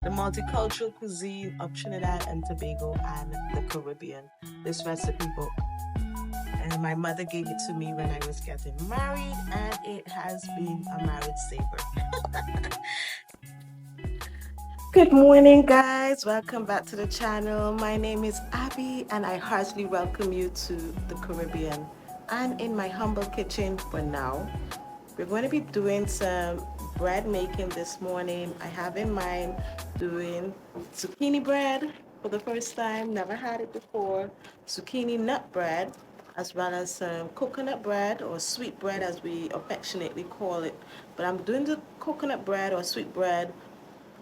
the multicultural cuisine of Trinidad and Tobago and the Caribbean. This recipe book. And my mother gave it to me when I was getting married, and it has been a marriage saver. Good morning, guys. Welcome back to the channel. My name is Abby, and I heartily welcome you to the Caribbean. I'm in my humble kitchen for now. We're going to be doing some bread making this morning. I have in mind doing zucchini bread for the first time. Never had it before. Zucchini nut bread, as well as some coconut bread or sweet bread as we affectionately call it. But I'm doing the coconut bread or sweet bread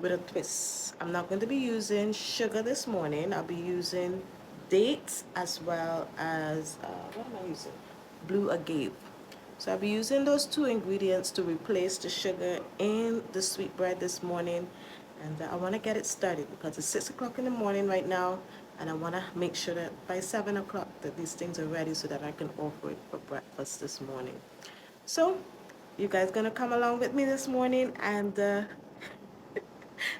with a twist. I'm not going to be using sugar this morning. I'll be using dates as well as, what am I using? Blue agave. So I'll be using those two ingredients to replace the sugar in the sweet bread this morning. And I want to get it started because it's 6 o'clock in the morning right now. And I want to make sure that by 7 o'clock that these things are ready so that I can offer it for breakfast this morning. So you guys going to come along with me this morning and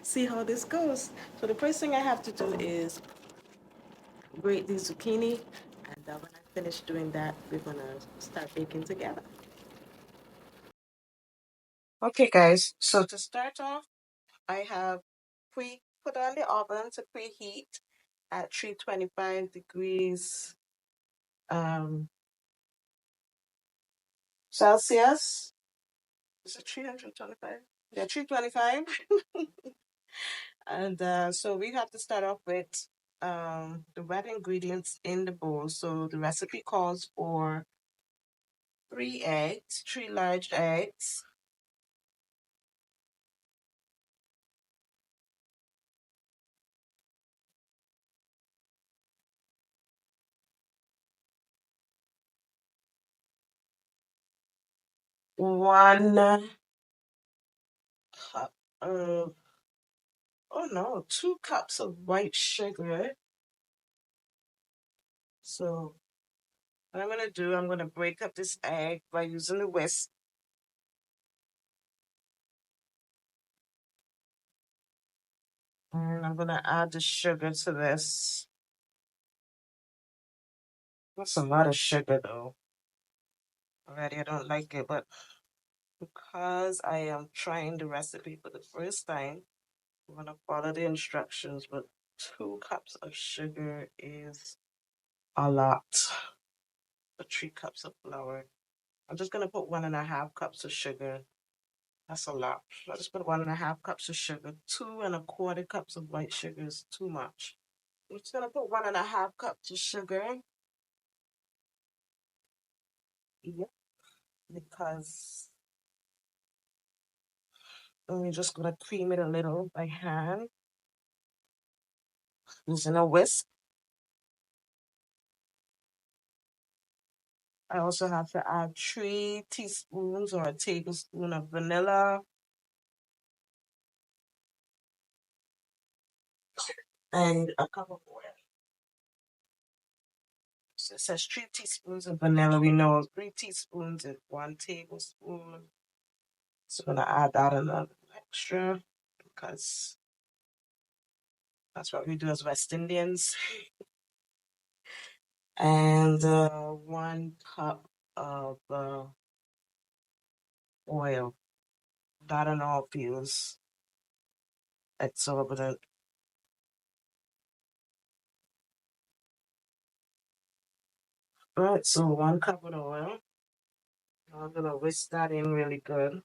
see how this goes. So the first thing I have to do is grate the zucchini, and when I finish doing that, we're gonna start baking together. Okay, guys. So to start off, I have put on the oven to preheat at 325 degrees um, Celsius. Is it 325? Yeah, 325. And so we have to start off with the wet ingredients in the bowl. So the recipe calls for 3 eggs, 3 large eggs, 1 cup of, oh no, 2 cups of white sugar. So what I'm gonna do, I'm gonna break up this egg by using the whisk. And I'm gonna add the sugar to this. That's a lot of sugar though. Already I don't like it, but because I am trying the recipe for the first time, I'm gonna follow the instructions, but 2 cups of sugar is a lot. 3 cups of flour. I'm just gonna put 1.5 cups of sugar. That's a lot. I just put 1.5 cups of sugar. 2.25 cups of white sugar is too much. I'm just gonna put 1.5 cups of sugar. Yep, because I'm just gonna cream it a little by hand using a whisk. I also have to add 3 teaspoons or a tablespoon of vanilla and a cup of oil. So it says 3 teaspoons of vanilla. We know 3 teaspoons is 1 tablespoon. So I'm gonna add that a little extra because that's what we do as West Indians. And 1 cup of oil. That and all feels exorbitant. All right, so 1 cup of oil. I'm gonna whisk that in really good.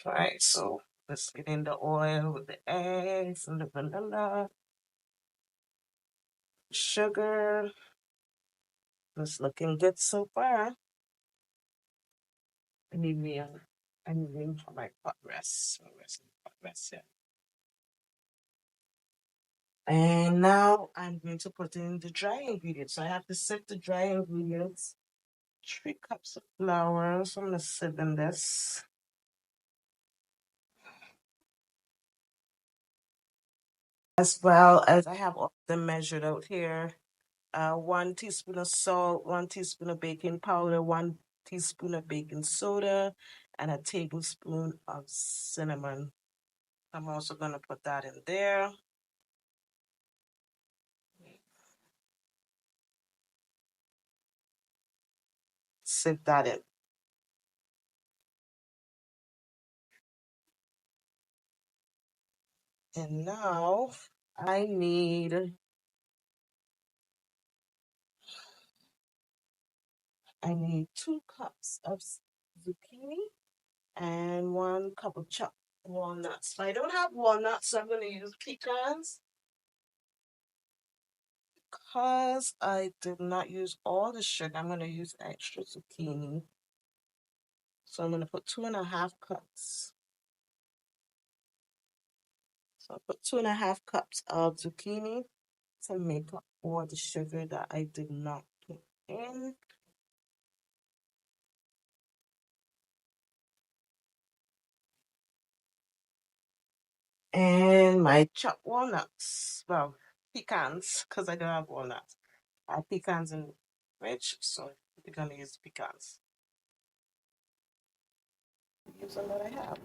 All right, so let's get in the oil with the eggs and the vanilla, sugar. It's looking good so far. I need room for my pot rest. So where's the pot rest here? And now I'm going to put in the dry ingredients. So I have to sift the dry ingredients. 3 cups of flour. So I'm gonna sieve in this. As well as I have all them measured out here. 1 teaspoon of salt, 1 teaspoon of baking powder, 1 teaspoon of baking soda, and a tablespoon of cinnamon. I'm also going to put that in there. Sieve that in. And now I need 2 cups of zucchini and 1 cup of chopped walnuts. I don't have walnuts, so I'm going to use pecans. Because I did not use all the sugar, I'm going to use extra zucchini. So I'm going to put 2.5 cups. So I put 2.5 cups of zucchini to make up all the sugar that I did not put in. And my chopped walnuts. Well, pecans, because I don't have walnuts. I have pecans in the fridge, so we're going to use pecans. Use them that I have.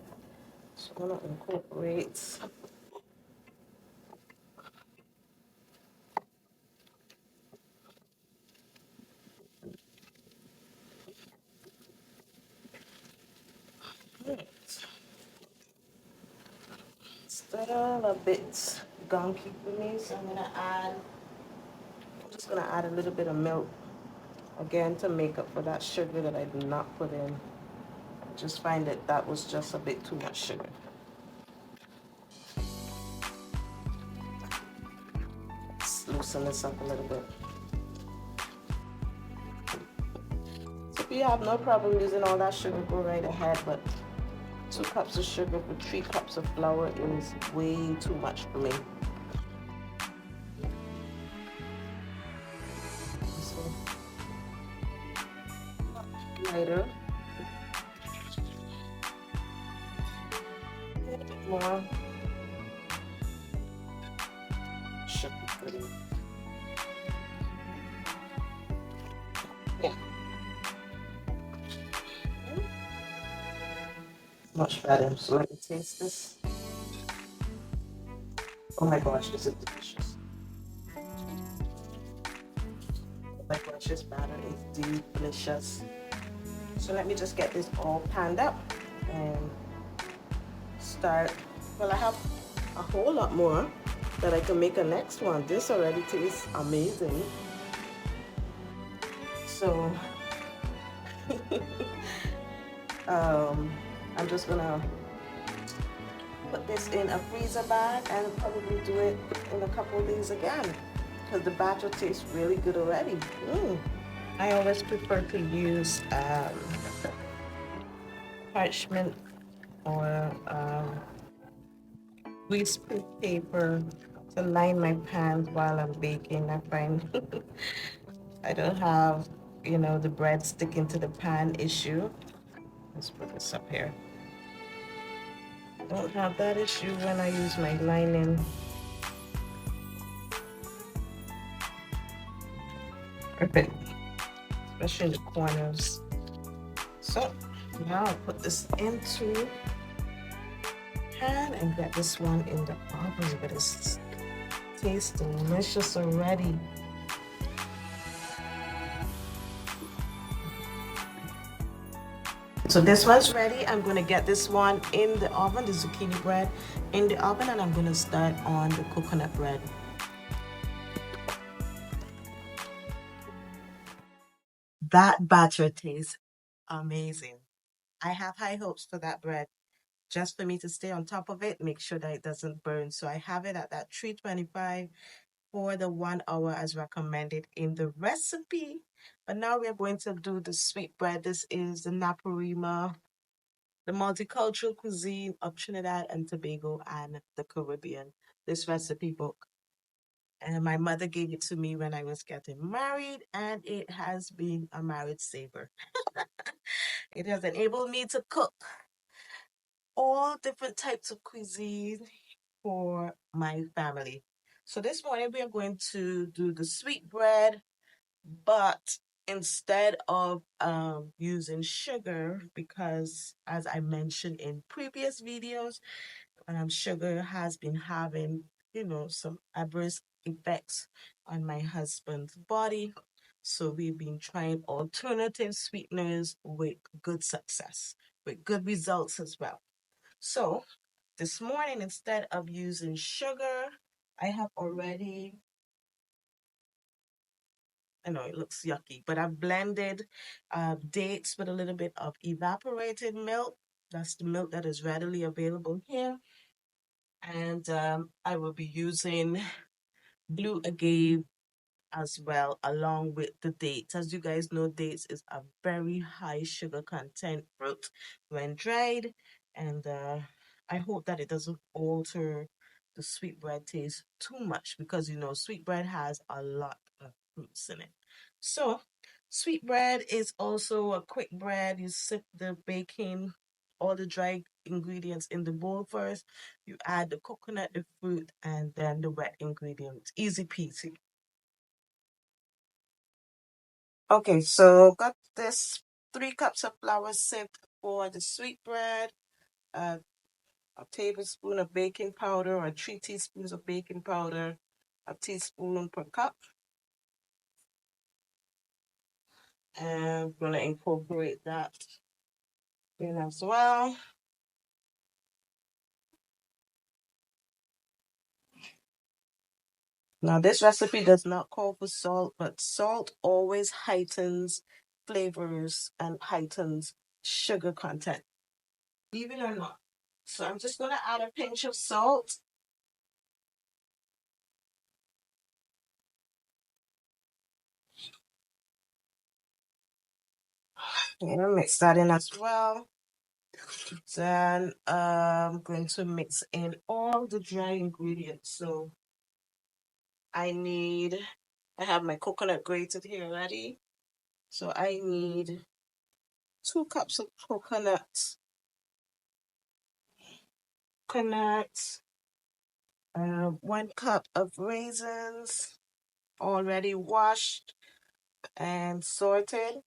So I'm going to incorporate it. Still a bit gunky for me, so I'm just gonna add a little bit of milk again to make up for that sugar that I did not put in. I just find that was just a bit too much sugar. Let's loosen this up a little bit. So if you have no problem using all that sugar, go right ahead, but 2 cups of sugar for 3 cups of flour is way too much for me. So, lighter. A little bit more. Should be good. Yeah. Much better. So let me taste this. Oh my gosh, this is delicious. Oh my gosh, this batter is delicious. So let me just get this all panned up and start. Well, I have a whole lot more that I can make a next one. This already tastes amazing. So I'm just gonna put this in a freezer bag and probably do it in a couple of days again because the batter tastes really good already. I always prefer to use parchment or greaseproof paper to line my pans while I'm baking. I find I don't have, the bread sticking to the pan issue. Let's put this up here. I don't have that issue when I use my lining. Perfect. Especially in the corners. So now I'll put this into pan and get this one in the oven, but it's tastes delicious already. So this one's ready. I'm going to get this one in the oven, the zucchini bread in the oven, and I'm going to start on the coconut bread. That batter tastes amazing. I have high hopes for that bread. Just for me to stay on top of it, make sure that it doesn't burn. So I have it at that 325 for the 1 hour as recommended in the recipe. But now we're going to do the sweet bread. This is the Naparima, the multicultural cuisine of Trinidad and Tobago and the Caribbean. This recipe book. And my mother gave it to me when I was getting married, and it has been a marriage saver. It has enabled me to cook all different types of cuisine for my family. So this morning we are going to do the sweet bread, but instead of using sugar, because as I mentioned in previous videos, sugar has been having, some adverse effects on my husband's body. So we've been trying alternative sweeteners with good success, with good results as well. So this morning, instead of using sugar, I have already, I know it looks yucky, but I've blended dates with a little bit of evaporated milk. That's the milk that is readily available here. And I will be using blue agave as well, along with the dates. As you guys know, dates is a very high sugar content fruit when dried, and I hope that it doesn't alter the sweetbread taste too much, because sweetbread has a lot of fruits in it. So sweetbread is also a quick bread. You sip the baking, all the dry ingredients in the bowl first. You add the coconut, the fruit, and then the wet ingredients. Easy peasy. Okay, so got this 3 cups of flour sieved for the sweetbread, uh, a tablespoon of baking powder or 3 teaspoons of baking powder, a teaspoon per cup. And I'm going to incorporate that in as well. Now, this recipe does not call for salt, but salt always heightens flavors and heightens sugar content, believe it or not. So I'm just going to add a pinch of salt. Mix that in as well. Then I'm going to mix in all the dry ingredients. So I have my coconut grated here ready. So I need 2 cups of coconut, 1 cup of raisins, already washed and sorted.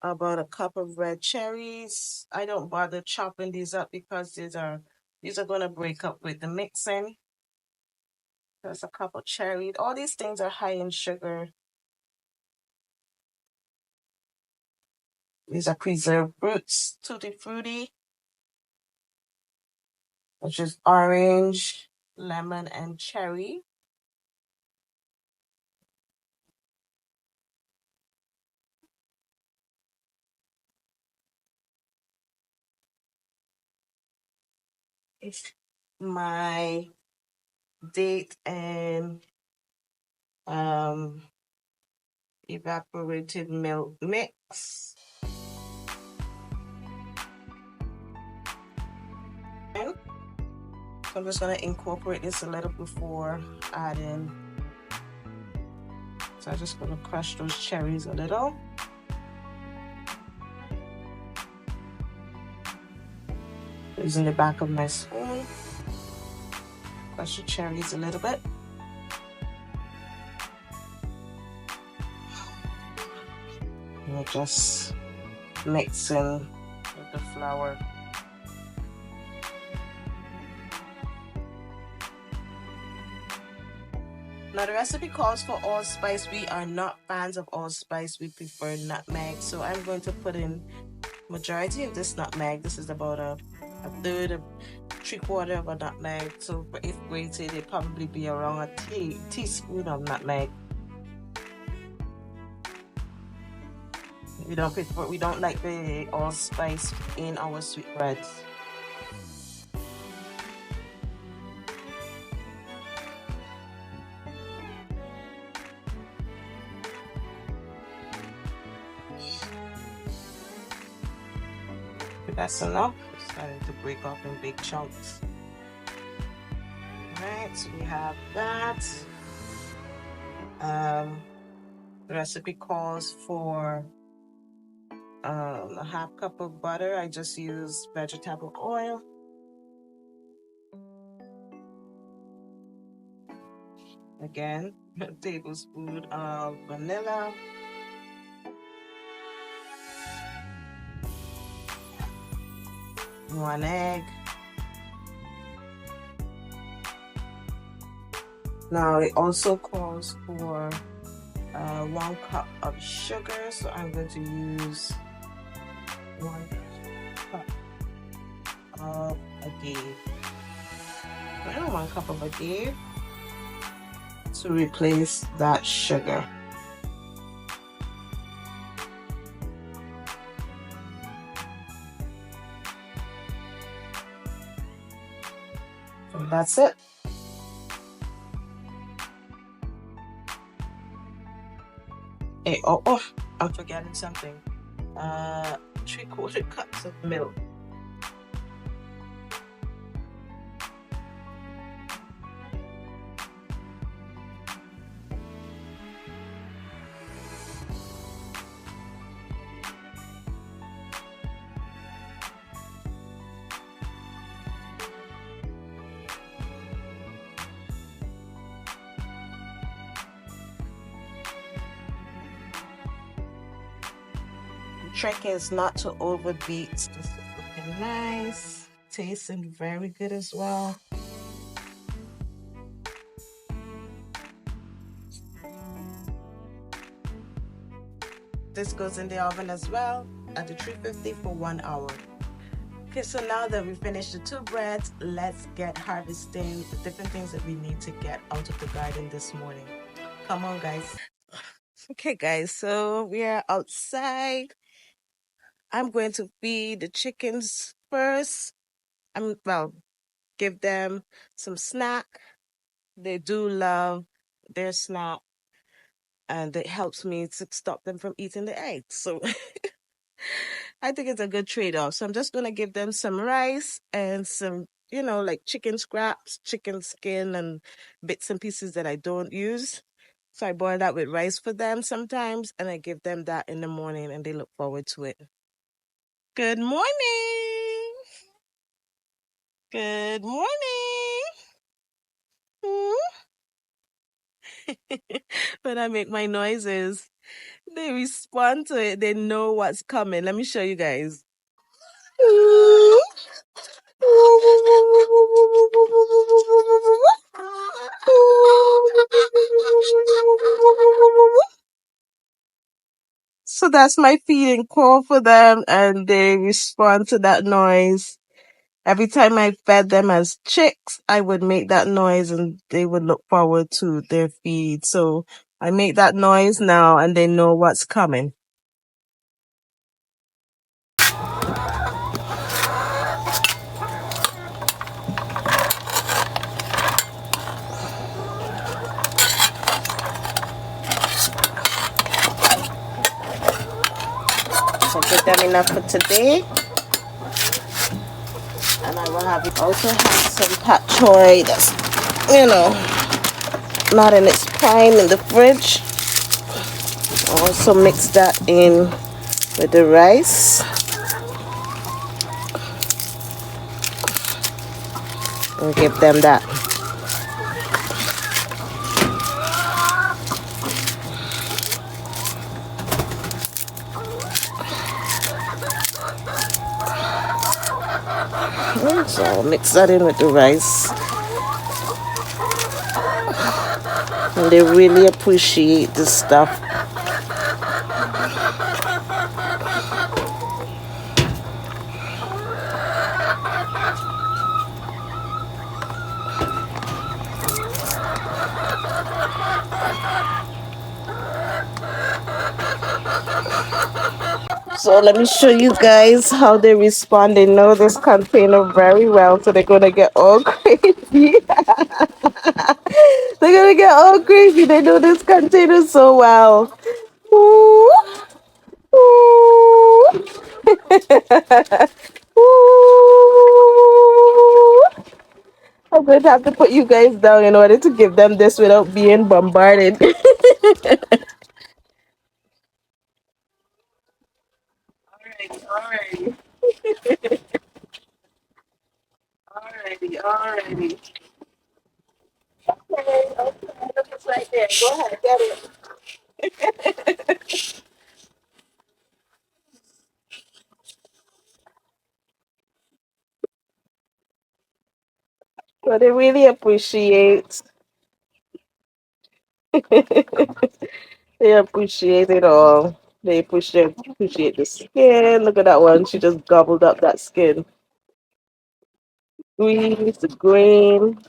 About a cup of red cherries. I don't bother chopping these up because these are going to break up with the mixing. There's a cup of cherries. All these things are high in sugar. These are preserved fruits, tutti frutti, which is orange, lemon, and cherry. It's my date and evaporated milk mix. So I'm just going to incorporate this a little before adding. So I'm just going to crush those cherries a little. Using the back of my spoon. Crush the cherries a little bit. And just mixing with the flour. Now the recipe calls for allspice. We are not fans of allspice. We prefer nutmeg. So I'm going to put in majority of this nutmeg. This is about a third, a 3/4 of a nutmeg. So if grated, it'd probably be around a teaspoon of nutmeg. We don't like the allspice in our sweetbreads. That's enough. It's starting to break off in big chunks. Alright, so we have that. The recipe calls for a 1/2 cup of butter. I just use vegetable oil. Again, a tablespoon of vanilla. 1 egg. Now it also calls for 1 cup of sugar, so I'm going to use 1 cup of agave. 1 cup of agave to replace that sugar. So that's it. Hey, oh, I'm forgetting something. 3/4 cups of milk. Trick is not to overbeat. Just looking nice, tasting very good as well. This goes in the oven as well at the 350 for 1 hour. Okay, so now that we finished the 2 breads, let's get harvesting the different things that we need to get out of the garden this morning. Come on, guys. Okay, guys, so we are outside. I'm going to feed the chickens first. Well, give them some snack. They do love their snack, and it helps me to stop them from eating the eggs. So I think it's a good trade-off. So I'm just going to give them some rice and some, like chicken scraps, chicken skin, and bits and pieces that I don't use. So I boil that with rice for them sometimes, and I give them that in the morning, and they look forward to it. Good morning. Good morning. Hmm? When I make my noises, they respond to it. They know what's coming. Let me show you guys. So that's my feeding call for them, and they respond to that noise. Every time I fed them as chicks, I would make that noise and they would look forward to their feed. So I make that noise now and they know what's coming. So give them enough for today. And I will also have some pak choy that's, not in its prime in the fridge. I'll also mix that in with the rice. And give them that. So I'll mix that in with the rice. And they really appreciate this stuff. So let me show you guys how they respond. They know this container very well, so they're gonna get all crazy. They're gonna get all crazy. They know this container so well. Ooh. Ooh. Ooh. I'm going to have to put you guys down in order to give them this without being bombarded. Alrighty. Alrighty. Okay. box right there. Go ahead, get it. So they really appreciate they appreciate it all. They appreciate the skin. Look at that one. She just gobbled up that skin. Squeeze the grain.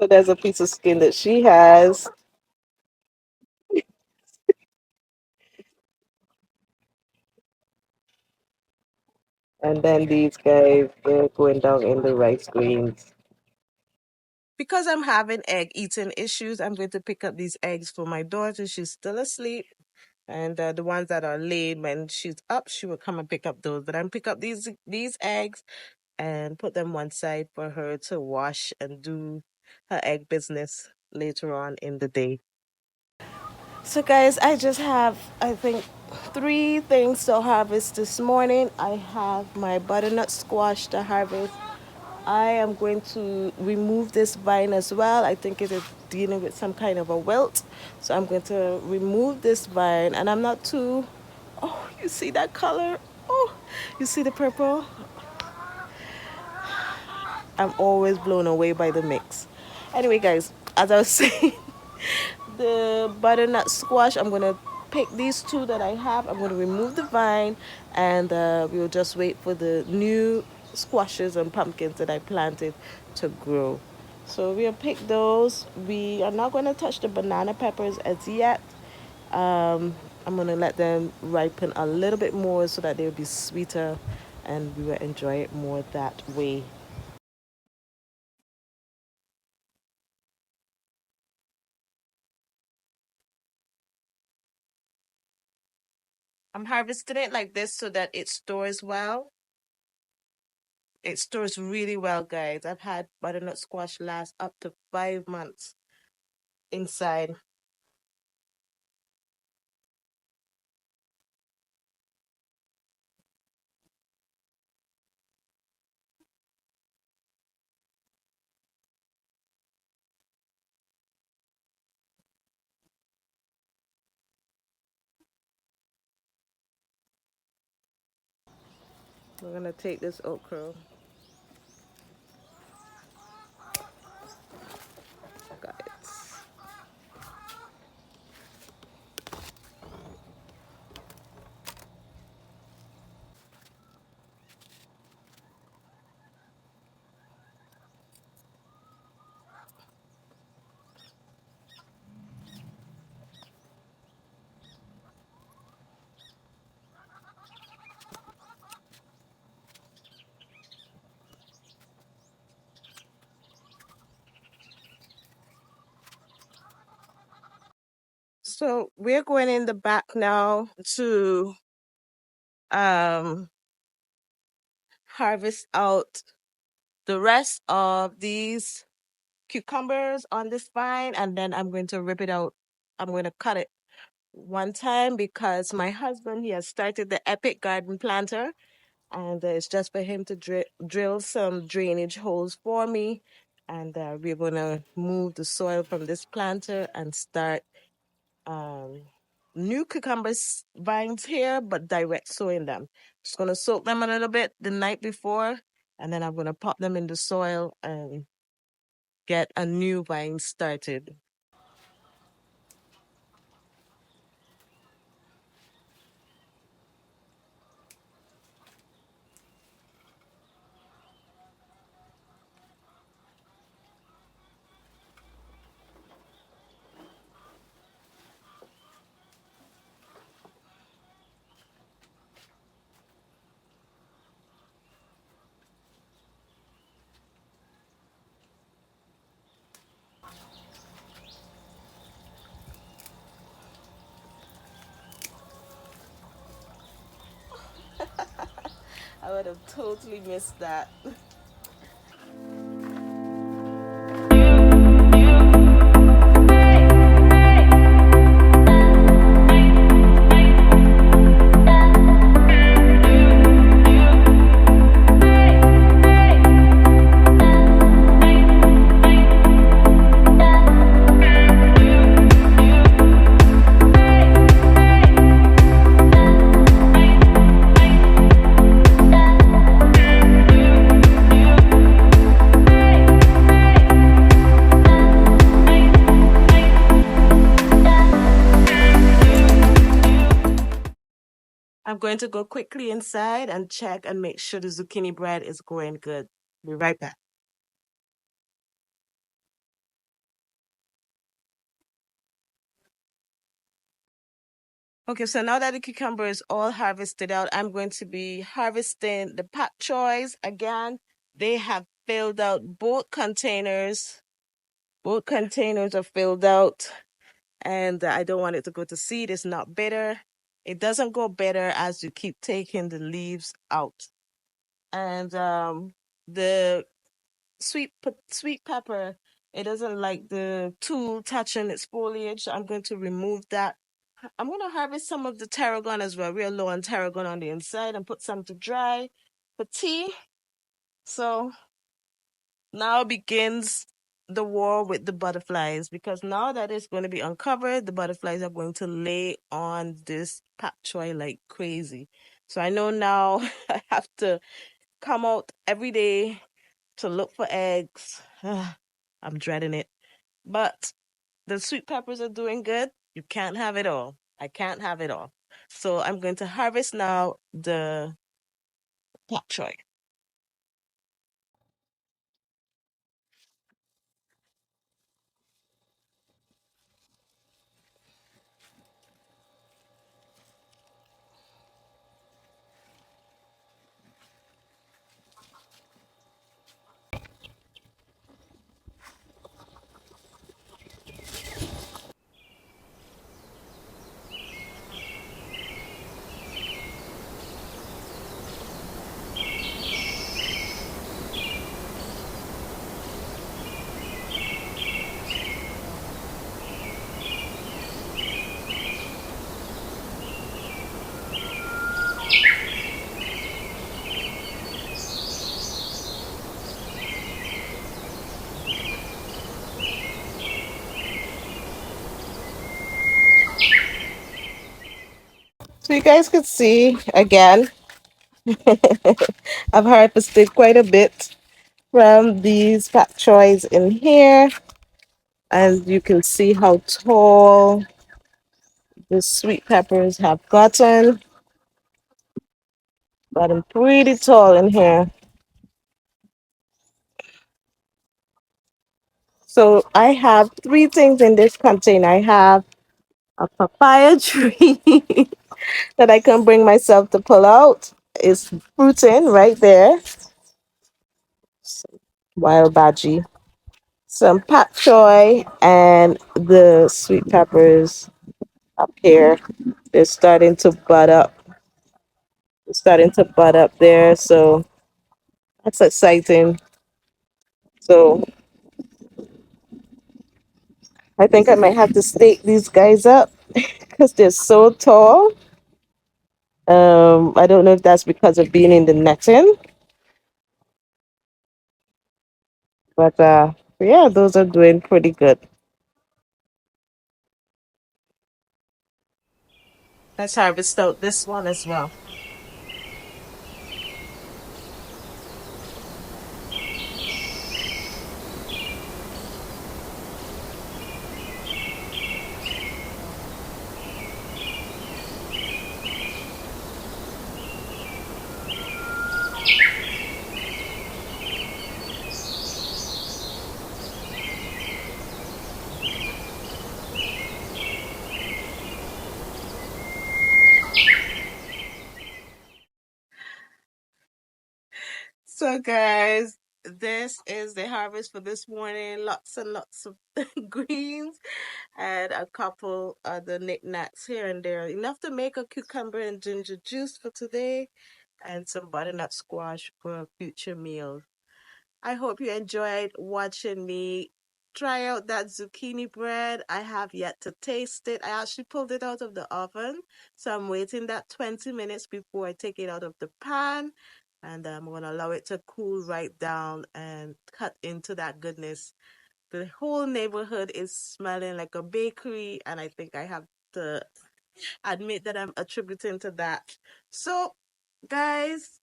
So there's a piece of skin that she has. And then these guys, they're going down in the rice grains. Because I'm having egg eating issues, I'm going to pick up these eggs for my daughter. She's still asleep. And the ones that are laid, when she's up, she will come and pick up those. But I'm pick up these eggs and put them one side for her to wash and do her egg business later on in the day. So guys, I just have, I think, 3 things to harvest this morning. I have my butternut squash to harvest. I am going to remove this vine as well. I think it is dealing with some kind of a wilt. So I'm going to remove this vine, and I'm not too, oh, you see that color? Oh, you see the purple? I'm always blown away by the mix. Anyway, guys, as I was saying, the butternut squash, I'm going to pick these 2 that I have. I'm going to remove the vine, and we'll just wait for the new squashes and pumpkins that I planted to grow. So we'll pick those. We are not going to touch the banana peppers as yet. I'm going to let them ripen a little bit more so that they'll be sweeter, and we will enjoy it more that way. I'm harvesting it like this so that it stores well. It stores really well, guys. I've had butternut squash last up to 5 months inside. We're gonna take this okra, guys. So we're going in the back now to um harvest out the rest of these cucumbers on this vine, and then I'm going to rip it out. I'm going to cut it one time because my husband, he has started the Epic Garden Planter, and it's just for him to drill some drainage holes for me. And we're going to move the soil from this planter and start um, new cucumbers vines here, but direct sowing them. Just going to soak them a little bit the night before, and then I'm going to pop them in the soil and get a new vine started. I would have totally missed that. I'm going to go quickly inside and check and make sure the zucchini bread is going good. Be right back. Okay, so now that the cucumber is all harvested out, I'm going to be harvesting the pak choys again. They have filled out both containers. Both containers are filled out, and I don't want it to go to seed. It's not bitter. It doesn't go bitter as you keep taking the leaves out. And the sweet pepper, it doesn't like the tool touching its foliage, so I'm going to remove that. I'm going to harvest some of the tarragon as well. We're low on tarragon on the inside and put some to dry for tea. So now begins the war with the butterflies because now that it's going to be uncovered, the butterflies are going to lay on this pak choy like crazy. So I know now I have to come out every day to look for eggs. I'm dreading it. But the sweet peppers are doing good. You can't have it all. I can't have it all. So I'm going to harvest now the pak choy. So you guys could see again, I've harvested quite a bit from these pak choys in here, and you can see how tall the sweet peppers have gotten pretty tall in here. So I have three things in this container. I have a papaya tree that I can bring myself to pull out. It's fruiting right there. Wild baji. Some pak choy and the sweet peppers up here. They're starting to bud up. They're starting to bud up there. So that's exciting. So I think I might have to stake these guys up because they're so tall. I don't know if that's because of being in the netting, but yeah, those are doing pretty good. Let's harvest out this one as well. So, guys, this is the harvest for this morning. Lots and lots of greens and a couple other knickknacks here and there. Enough to make a cucumber and ginger juice for today and some butternut squash for a future meal. I hope you enjoyed watching me try out that zucchini bread. I have yet to taste it. I actually pulled it out of the oven, so I'm waiting that 20 minutes before I take it out of the pan. And I'm going to allow it to cool right down and cut into that goodness. The whole neighborhood is smelling like a bakery, and I think I have to admit that I'm attributing to that. So, guys,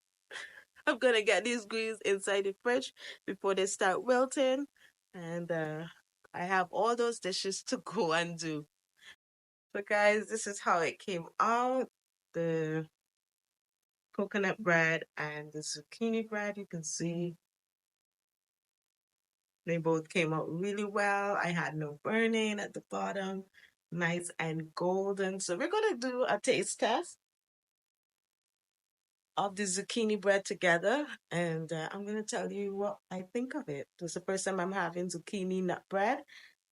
I'm gonna get these greens inside the fridge before they start wilting. And I have all those dishes to go and do. So guys, this is how it came out. The coconut bread and the zucchini bread. You can see they both came out really well. I had no burning at the bottom, nice and golden. So we're gonna do a taste test of the zucchini bread together, and I'm gonna tell you what I think of it. This is the first time I'm having zucchini nut bread,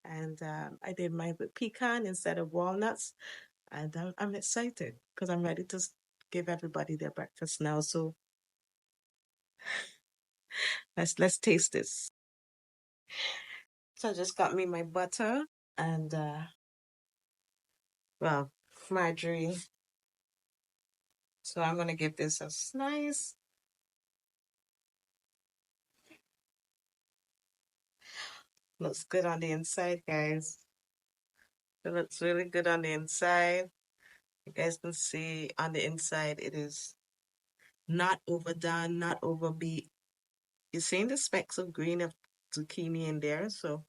and I did mine with pecan instead of walnuts, and I'm excited because I'm ready to give everybody their breakfast now. So let's taste this. So I just got me my butter and well, margarine. So I'm gonna give this a slice. Looks good on the inside, guys. It looks really good on the inside. You guys can see on the inside it is not overdone, not overbeat. You're seeing the specks of green of zucchini in there. So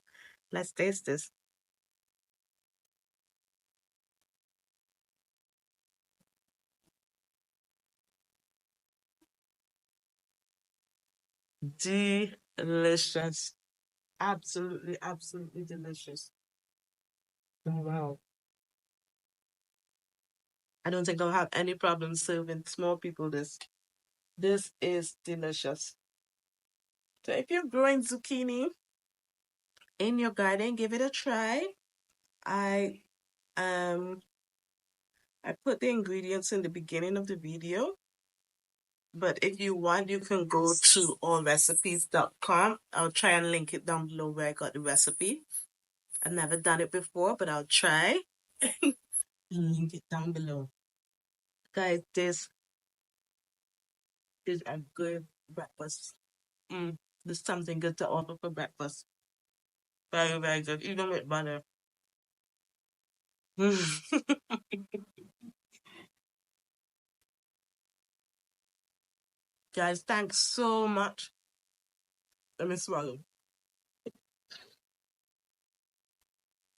let's taste this. Delicious. Absolutely, absolutely delicious. Oh, wow. I don't think I'll have any problem serving small people this. This is delicious. So if you're growing zucchini in your garden, give it a try. I um I put the ingredients in the beginning of the video, but if you want, you can go to allrecipes.com. I'll try and link it down below where I got the recipe. I've never done it before, but I'll try and link it down below. Guys, this is a good breakfast. Mm, this is something good to offer for breakfast. Very, very good, even with butter. Guys, thanks so much. Let me swallow.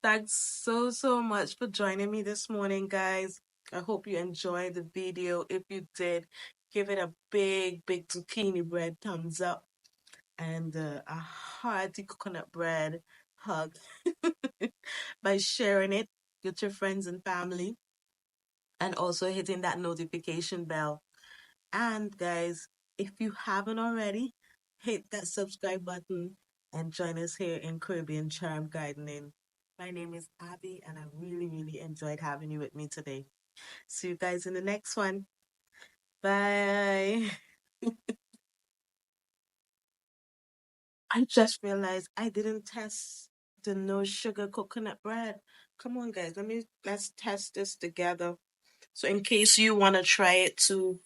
Thanks so much for joining me this morning, guys. I hope you enjoyed the video. If you did, give it a big zucchini bread thumbs up and a hearty coconut bread hug by sharing it with your friends and family and also hitting that notification bell. And guys, if you haven't already, hit that subscribe button and join us here in Caribbean Charm Gardening. My name is Abby, and I really enjoyed having you with me today. See you guys in the next one. Bye. I just realized I didn't test the no sugar coconut bread. Come on, guys, let's test this together. So, in case you want to try it too,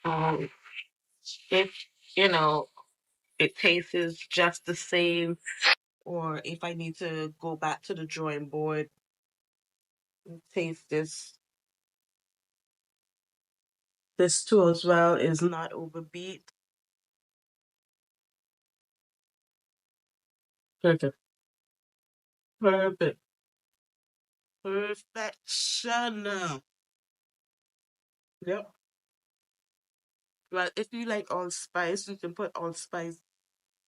um, if you know it tastes just the same, or if I need to go back to the drawing board and taste this too as well is not overbeat. Perfect. Perfect. Perfection. Yep. Well, if you like allspice, you can put allspice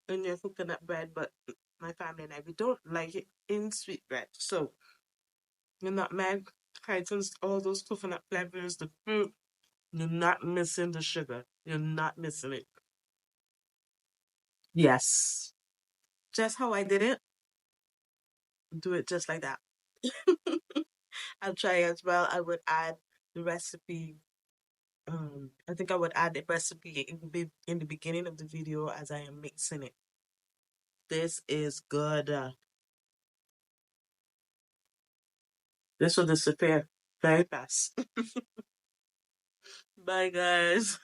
in your coconut bread, but my family and I, we don't like it in sweet bread. So, the nutmeg heightens all those coconut flavors, the fruit. You're not missing the sugar. You're not missing it. Yes. Just how I did it, do it just like that. I'll try as well. I would add the recipe. I think I would add the recipe in the beginning of the video as I am mixing it. This is good. This will disappear very fast. Bye, guys.